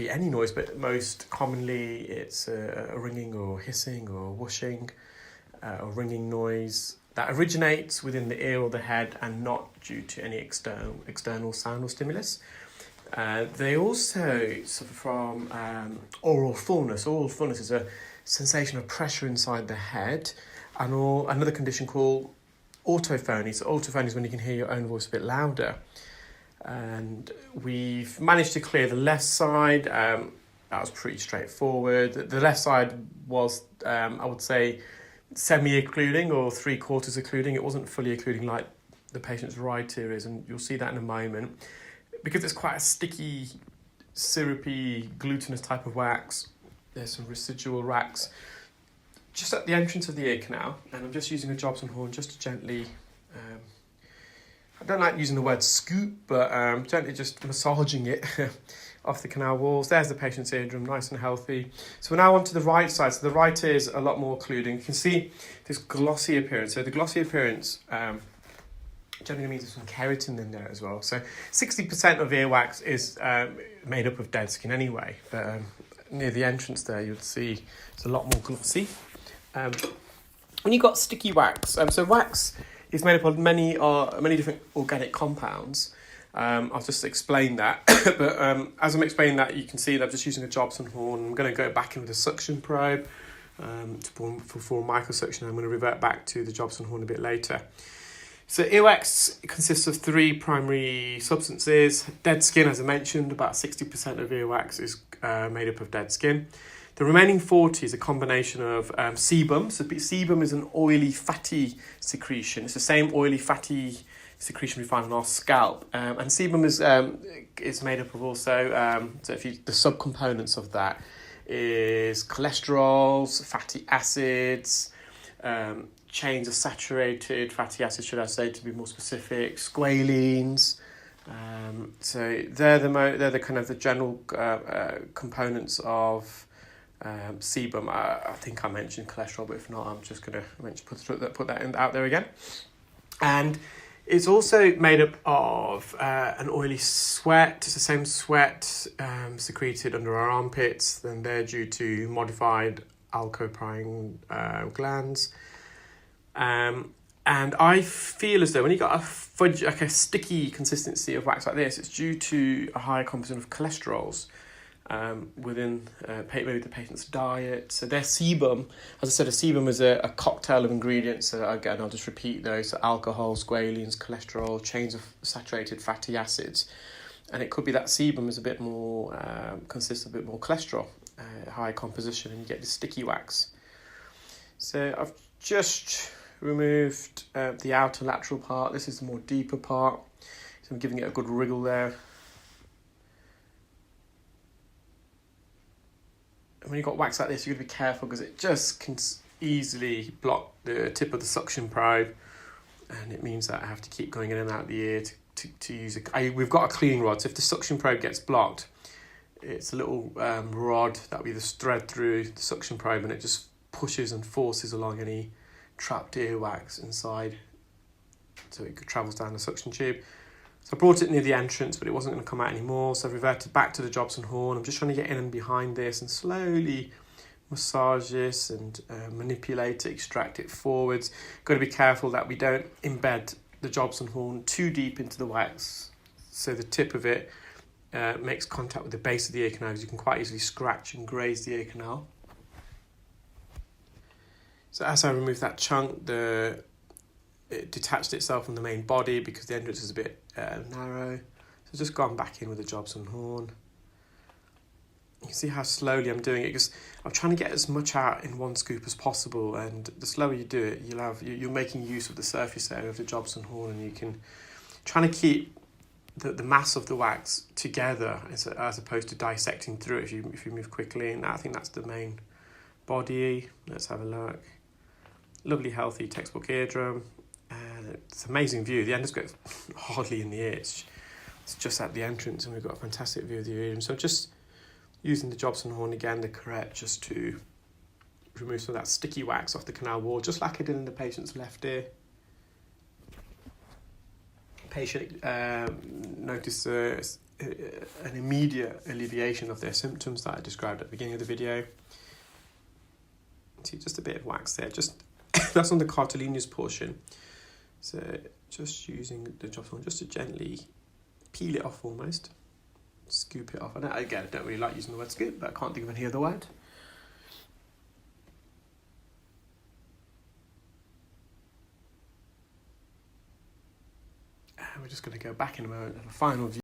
be any noise, but most commonly it's a ringing or hissing or whooshing or ringing noise that originates within the ear or the head and not due to any external sound or stimulus. They also suffer from oral fullness. Oral fullness is a sensation of pressure inside the head, and another condition called autophony. So autophony is when you can hear your own voice a bit louder. And we've managed to clear the left side. That was pretty straightforward. The left side was, I would say, semi-occluding or 3/4 occluding. It wasn't fully occluding like the patient's right ear is, and you'll see that in a moment. Because it's quite a sticky, syrupy, glutinous type of wax, there's some residual wax just at the entrance of the ear canal, and I'm just using a Jobson horn just to gently, I don't like using the word scoop, but gently just massaging it off the canal walls. There's the patient's eardrum, nice and healthy. So we're now on to the right side. So the right ear is a lot more occluding. You can see this glossy appearance. So the glossy appearance generally means there's some keratin in there as well. So 60% of earwax is made up of dead skin anyway, but near the entrance there you'd see it's a lot more glossy. When you've got sticky wax, so wax is made up of many different organic compounds. I'll just explain that. But as I'm explaining that, you can see that I'm just using a Jobson horn. I'm going to go back in with a suction probe to perform microsuction. I'm going to revert back to the Jobson horn a bit later. So earwax consists of 3 primary substances. Dead skin, as I mentioned, about 60% of earwax is made up of dead skin. The remaining 40 is a combination of sebum. So sebum is an oily, fatty secretion. It's the same oily, fatty secretion we find on our scalp. And sebum is made up of also, the subcomponents of that is cholesterols, fatty acids, chains of saturated fatty acids, should I say, to be more specific, squalene. So they're the kind of the general components of sebum. I think I mentioned cholesterol, but if not, I'm just going to put that out there again. And it's also made up of an oily sweat. It's the same sweat secreted under our armpits, and they're due to modified alcoporin glands. And I feel as though when you got a fudge, like a sticky consistency of wax like this, it's due to a higher composition of cholesterols within maybe the patient's diet. So their sebum, as I said, a sebum is a cocktail of ingredients. So again, I'll just repeat those: so alcohol, squalene, cholesterol, chains of saturated fatty acids. And it could be that sebum is a bit more consists of a bit more cholesterol, high composition, and you get the sticky wax. So I've just removed the outer lateral part. This is the more deeper part. So I'm giving it a good wriggle there. And when you've got wax like this, you've got to be careful because it just can easily block the tip of the suction probe, and it means that I have to keep going in and out of the ear to use it. We've got a cleaning rod, so if the suction probe gets blocked, it's a little rod that we just thread through the suction probe, and it just pushes and forces along any trapped earwax inside, so it travels down the suction tube. So I brought it near the entrance, but it wasn't going to come out anymore, so I reverted back to the Jobson horn. I'm just trying to get in and behind this and slowly massage this and manipulate it, extract it forwards. Got to be careful that we don't embed the Jobson horn too deep into the wax, so the tip of it makes contact with the base of the ear canal, because you can quite easily scratch and graze the ear canal. So as I removed that chunk, it detached itself from the main body because the entrance is a bit narrow. So I've just gone back in with the Jobson horn. You can see how slowly I'm doing it, because I'm trying to get as much out in one scoop as possible, and the slower you do it, you're making use of the surface area of the Jobson horn, and you can trying to keep the mass of the wax together as opposed to dissecting through it if you move quickly. And I think that's the main body. Let's have a look. Lovely, healthy textbook eardrum. It's an amazing view. The endoscope's hardly in the ear. It's just at the entrance, and we've got a fantastic view of the eardrum. So just using the Jobson horn again, the correct, just to remove some of that sticky wax off the canal wall, just like I did in the patient's left ear. Patient noticed an immediate alleviation of their symptoms that I described at the beginning of the video. See, just a bit of wax there, just that's on the cartilaginous portion. So just using the drop form just to gently peel it off almost, scoop it off. And again, I don't really like using the word scoop, but I can't think of any other word. And we're just going to go back in a moment and have a final view.